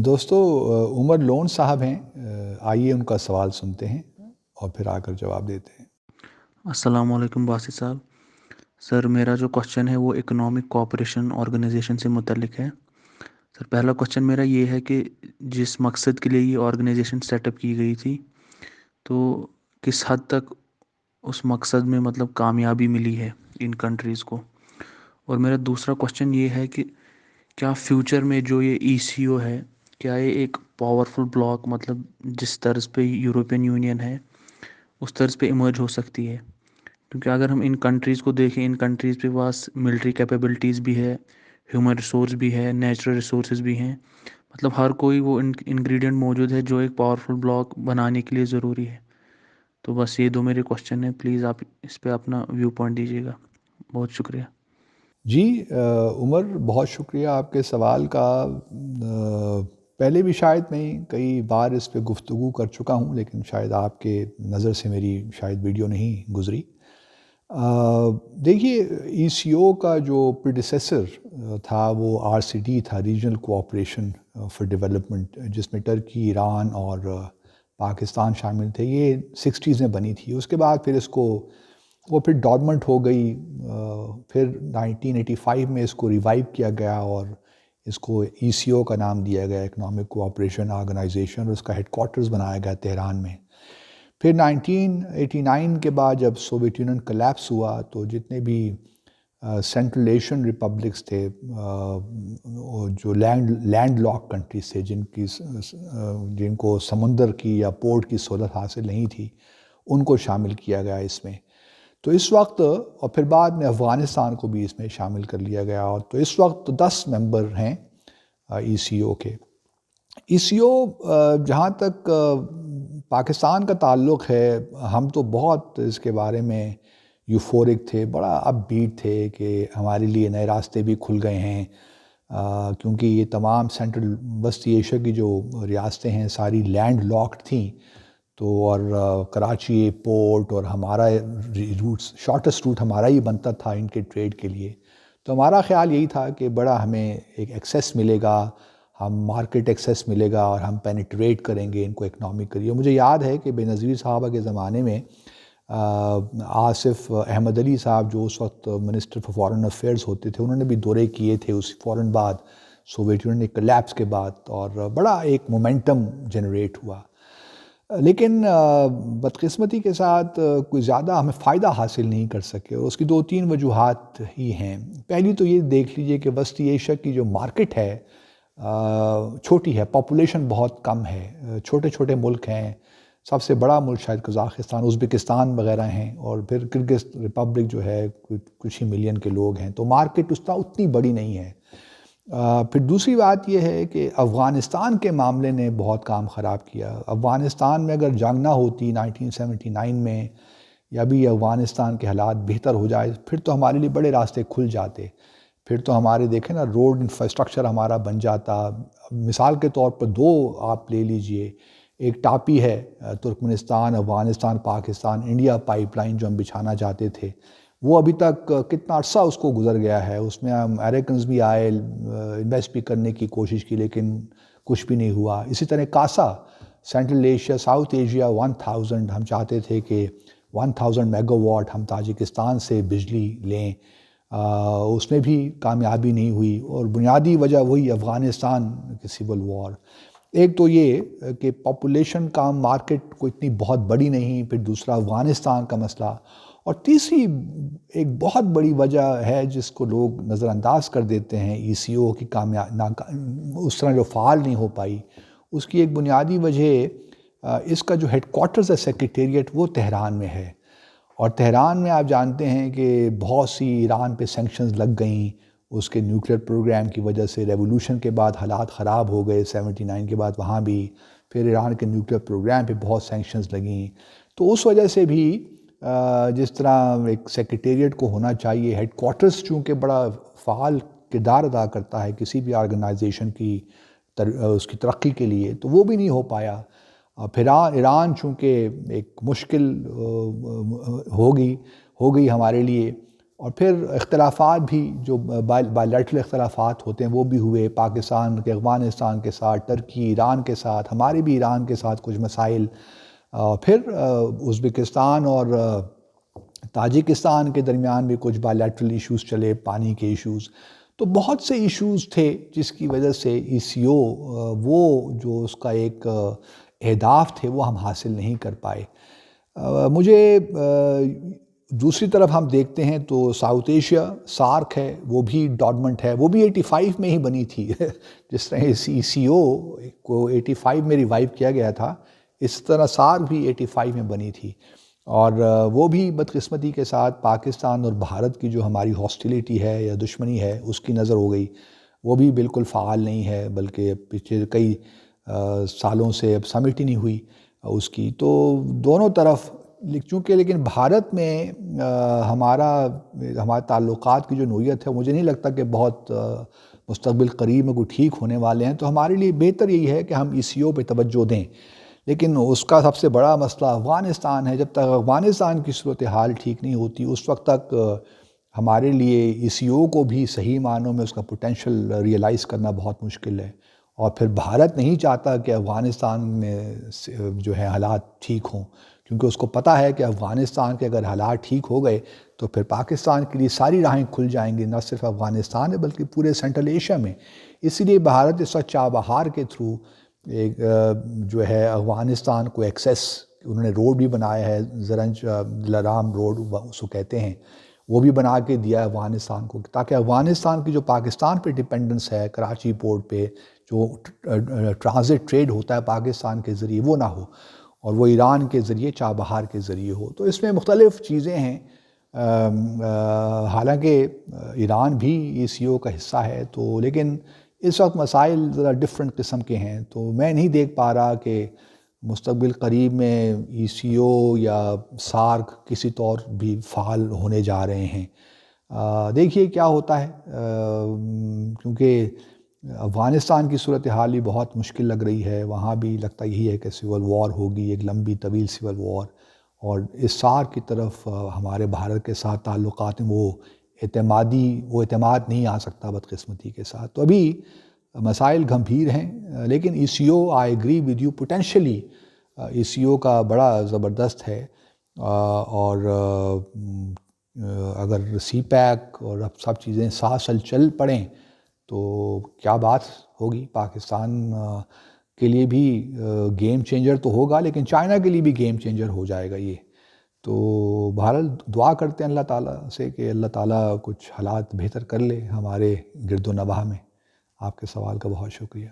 دوستو، عمر لون صاحب ہیں، آئیے ان کا سوال سنتے ہیں اور پھر آ کر جواب دیتے ہیں۔ السلام علیکم باسط صاحب. سر میرا جو کوشچن ہے وہ اکنامک کوآپریشن آرگنائزیشن سے متعلق ہے. سر پہلا کوشچن میرا یہ ہے کہ جس مقصد کے لیے یہ آرگنائزیشن سیٹ اپ کی گئی تھی تو کس حد تک اس مقصد میں مطلب کامیابی ملی ہے ان کنٹریز کو. اور میرا دوسرا کوشچن یہ ہے کہ کیا فیوچر میں جو یہ ای سی او ہے کیا یہ ایک پاورفل بلاک مطلب جس طرز پہ یورپین یونین ہے اس طرز پہ ایمرج ہو سکتی ہے. کیونکہ اگر ہم ان کنٹریز کو دیکھیں ان کنٹریز پہ پاس ملٹری کیپیبلٹیز بھی ہے، ہیومن ریسورس بھی ہے، نیچرل ریسورسز بھی ہیں، مطلب ہر کوئی وہ انگریڈینٹ موجود ہے جو ایک پاورفل بلاک بنانے کے لیے ضروری ہے. تو بس یہ دو میرے کوشچن ہیں، پلیز آپ اس پہ اپنا ویو پوائنٹ دیجیے گا. بہت شکریہ. جی عمر، بہت شکریہ آپ کے سوال کا۔ پہلے بھی شاید میں کئی بار اس پہ گفتگو کر چکا ہوں، لیکن شاید آپ کے نظر سے میری شاید ویڈیو نہیں گزری۔ دیکھیے، ای سی او کا جو پریڈیسیسر تھا وہ آر سی ڈی تھا، ریجنل کوآپریشن فار ڈیولپمنٹ، جس میں ٹرکی، ایران اور پاکستان شامل تھے۔ یہ 60s میں بنی تھی۔ اس کے بعد پھر اس کو وہ پھر ڈورمنٹ ہو گئی، پھر 1985 میں اس کو ریوائیو کیا گیا اور اس کو ای سی او کا نام دیا گیا، اکنامک کوآپریشن آرگنائزیشن، اور اس کا ہیڈ کوارٹرز بنایا گیا تہران میں۔ پھر 1989 کے بعد جب سوویت یونین کلیپس ہوا تو جتنے بھی سینٹرل ایشین ریپبلکس تھے، جو لینڈ لاک کنٹریز تھے، جن کو سمندر کی یا پورٹ کی سہولت حاصل نہیں تھی، ان کو شامل کیا گیا اس میں۔ تو اس وقت، اور پھر بعد میں افغانستان کو بھی اس میں شامل کر لیا گیا، اور تو اس وقت 10 ممبر ہیں ای سی او کے۔ ای سی او جہاں تک پاکستان کا تعلق ہے، ہم تو بہت اس کے بارے میں یوفورک تھے، بڑا اپ بیٹ تھے کہ ہمارے لیے نئے راستے بھی کھل گئے ہیں، کیونکہ یہ تمام سینٹرل وسطی ایشیا کی جو ریاستیں ہیں ساری لینڈ لاکڈ تھیں، تو اور کراچی پورٹ اور ہمارا روٹس، شارٹیسٹ روٹ ہمارا ہی بنتا تھا ان کے ٹریڈ کے لیے۔ تو ہمارا خیال یہی تھا کہ بڑا ہمیں ایک ایکسیس ملے گا، ہم مارکیٹ ایکسیس ملے گا اور ہم پینیٹریٹ کریں گے ان کو اکنامکلی۔ اور مجھے یاد ہے کہ بے نظیر صاحبہ کے زمانے میں آصف احمد علی صاحب جو اس وقت منسٹر فار فارن افیئرز ہوتے تھے، انہوں نے بھی دورے کیے تھے اس فوراً بعد سوویت یونین کے کلیپس کے بعد، اور بڑا ایک مومنٹم جنریٹ ہوا۔ لیکن بدقسمتی کے ساتھ کوئی زیادہ ہمیں فائدہ حاصل نہیں کر سکے، اور اس کی 2-3 وجوہات ہی ہیں۔ پہلی تو یہ دیکھ لیجئے کہ وسطی ایشیا کی جو مارکیٹ ہے چھوٹی ہے، پاپولیشن بہت کم ہے، چھوٹے چھوٹے ملک ہیں، سب سے بڑا ملک شاید قزاقستان، ازبکستان وغیرہ ہیں، اور پھر کرگز ریپبلک جو ہے کچھ ہی ملین کے لوگ ہیں، تو مارکیٹ اتنی بڑی نہیں ہے۔ پھر دوسری بات یہ ہے کہ افغانستان کے معاملے نے بہت کام خراب کیا۔ افغانستان میں اگر جنگ نہ ہوتی 1979 میں، یا بھی افغانستان کے حالات بہتر ہو جائے، پھر تو ہمارے لیے بڑے راستے کھل جاتے، پھر تو ہمارے دیکھیں نا روڈ انفراسٹرکچر ہمارا بن جاتا۔ مثال کے طور پر 2 آپ لے لیجئے، ایک ٹاپی ہے ترکمنستان، Afghanistan, Pakistan, India pipe line جو ہم بچھانا چاہتے تھے، وہ ابھی تک کتنا عرصہ اس کو گزر گیا ہے، اس میں امریکنز بھی آئے، انویسٹ بھی کرنے کی کوشش کی، لیکن کچھ بھی نہیں ہوا۔ اسی طرح کاسا، سینٹرل ایشیا، ساؤتھ ایشیا 1000، ہم چاہتے تھے کہ 1000 میگا واٹ ہم تاجکستان سے بجلی لیں، اس میں بھی کامیابی نہیں ہوئی، اور بنیادی وجہ وہی افغانستان کی سول وار۔ ایک تو یہ کہ پاپولیشن کا مارکیٹ کوئی اتنی بہت بڑی نہیں، پھر دوسرا افغانستان کا مسئلہ، اور تیسری ایک بہت بڑی وجہ ہے جس کو لوگ نظر انداز کر دیتے ہیں، ای سی او کی اس طرح جو فعال نہیں ہو پائی، اس کی ایک بنیادی وجہ اس کا جو ہیڈ کوارٹرز ہے سیکریٹریٹ وہ تہران میں ہے، اور تہران میں آپ جانتے ہیں کہ بہت سی ایران پہ سینکشنز لگ گئیں اس کے نیوکلیر پروگرام کی وجہ سے۔ ریولوشن کے بعد حالات خراب ہو گئے 79 کے بعد وہاں بھی، پھر ایران کے نیوکلیر پروگرام پہ بہت سینکشنز لگیں، تو اس وجہ سے بھی جس طرح ایک سیکریٹریٹ کو ہونا چاہیے، ہیڈ کوارٹرز چونکہ بڑا فعال کردار ادا کرتا ہے کسی بھی آرگنائزیشن کی اس کی ترقی کے لیے، تو وہ بھی نہیں ہو پایا۔ پھر ایران چونکہ ایک مشکل ہو گئی ہمارے لیے، اور پھر اختلافات بھی جو بائیلیٹرل اختلافات ہوتے ہیں وہ بھی ہوئے، پاکستان کے افغانستان کے ساتھ، ٹرکی ایران کے ساتھ، ہمارے بھی ایران کے ساتھ کچھ مسائل، پھر ازبکستان اور تاجکستان کے درمیان بھی کچھ بائیلیٹرل ایشوز چلے، پانی کے ایشوز، تو بہت سے ایشوز تھے جس کی وجہ سے ای سی او وہ جو اس کا ایک اہداف تھے وہ ہم حاصل نہیں کر پائے۔ مجھے دوسری طرف ہم دیکھتے ہیں تو ساؤتھ ایشیا سارک ہے، وہ بھی ڈارمنٹ ہے، وہ بھی 85 میں ہی بنی تھی جس طرح ای سی او کو 85 میں ریوائیو کیا گیا تھا، اس طرح سارک بھی 85 میں بنی تھی، اور وہ بھی بدقسمتی کے ساتھ پاکستان اور بھارت کی جو ہماری ہاسٹیلیٹی ہے یا دشمنی ہے اس کی نظر ہو گئی، وہ بھی بالکل فعال نہیں ہے، بلکہ پچھلے کئی سالوں سے اب سمٹ ہی نہیں ہوئی اس کی۔ تو دونوں طرف چونکہ لیکن بھارت میں ہمارے تعلقات کی جو نوعیت ہے، مجھے نہیں لگتا کہ بہت مستقبل قریب میں کوئی ٹھیک ہونے والے ہیں، تو ہمارے لیے بہتر یہی ہے کہ ہم ای سی او پہ توجہ دیں۔ لیکن اس کا سب سے بڑا مسئلہ افغانستان ہے، جب تک افغانستان کی صورتحال ٹھیک نہیں ہوتی اس وقت تک ہمارے لیے ای سی او کو بھی صحیح معنوں میں اس کا پوٹینشیل ریئلائز کرنا بہت مشکل ہے، اور پھر بھارت نہیں چاہتا کہ افغانستان میں جو ہے حالات ٹھیک ہوں، کیونکہ اس کو پتہ ہے کہ افغانستان کے اگر حالات ٹھیک ہو گئے تو پھر پاکستان کے لیے ساری راہیں کھل جائیں گی، نہ صرف افغانستان ہے بلکہ پورے سینٹرل ایشیا میں۔ اسی لیے بھارت اس وقت چابہار کے تھرو ایک جو ہے افغانستان کو ایکسیس، انہوں نے روڈ بھی بنایا ہے، زرنج دلارام روڈ اس کو کہتے ہیں، وہ بھی بنا کے دیا ہے افغانستان کو، تاکہ افغانستان کی جو پاکستان پہ ڈیپینڈنس ہے کراچی پورٹ پہ جو ٹرانزٹ ٹریڈ ہوتا ہے پاکستان کے ذریعے وہ نہ ہو، اور وہ ایران کے ذریعے چابہار کے ذریعے ہو۔ تو اس میں مختلف چیزیں ہیں، حالانکہ ایران بھی ای سی او کا حصہ ہے، تو لیکن اس وقت مسائل ذرا ڈفرینٹ قسم کے ہیں، تو میں نہیں دیکھ پا رہا کہ مستقبل قریب میں ای سی او یا سارک کسی طور بھی فعال ہونے جا رہے ہیں۔ دیکھیے کیا ہوتا ہے، کیونکہ افغانستان کی صورتحال بھی بہت مشکل لگ رہی ہے، وہاں بھی لگتا یہی ہے کہ سول وار ہوگی، ایک لمبی طویل سول وار، اور اس سارک کی طرف ہمارے بھارت کے ساتھ تعلقات میں وہ اعتماد نہیں آ سکتا بدقسمتی کے ساتھ۔ تو ابھی مسائل گھمبھیر ہیں، لیکن E C O I agree with you potentially E C O کا بڑا زبردست ہے، اور اگر سی پیک اور اب سب چیزیں ساتھ چل پڑیں تو کیا بات ہوگی، پاکستان کے لیے بھی گیم چینجر تو ہوگا، لیکن چائنا کے لیے بھی گیم چینجر ہو جائے گا یہ۔ تو بہرحال دعا کرتے ہیں اللہ تعالیٰ سے کہ اللہ تعالیٰ کچھ حالات بہتر کر لے ہمارے گرد و نواح میں۔ آپ کے سوال کا بہت شکریہ۔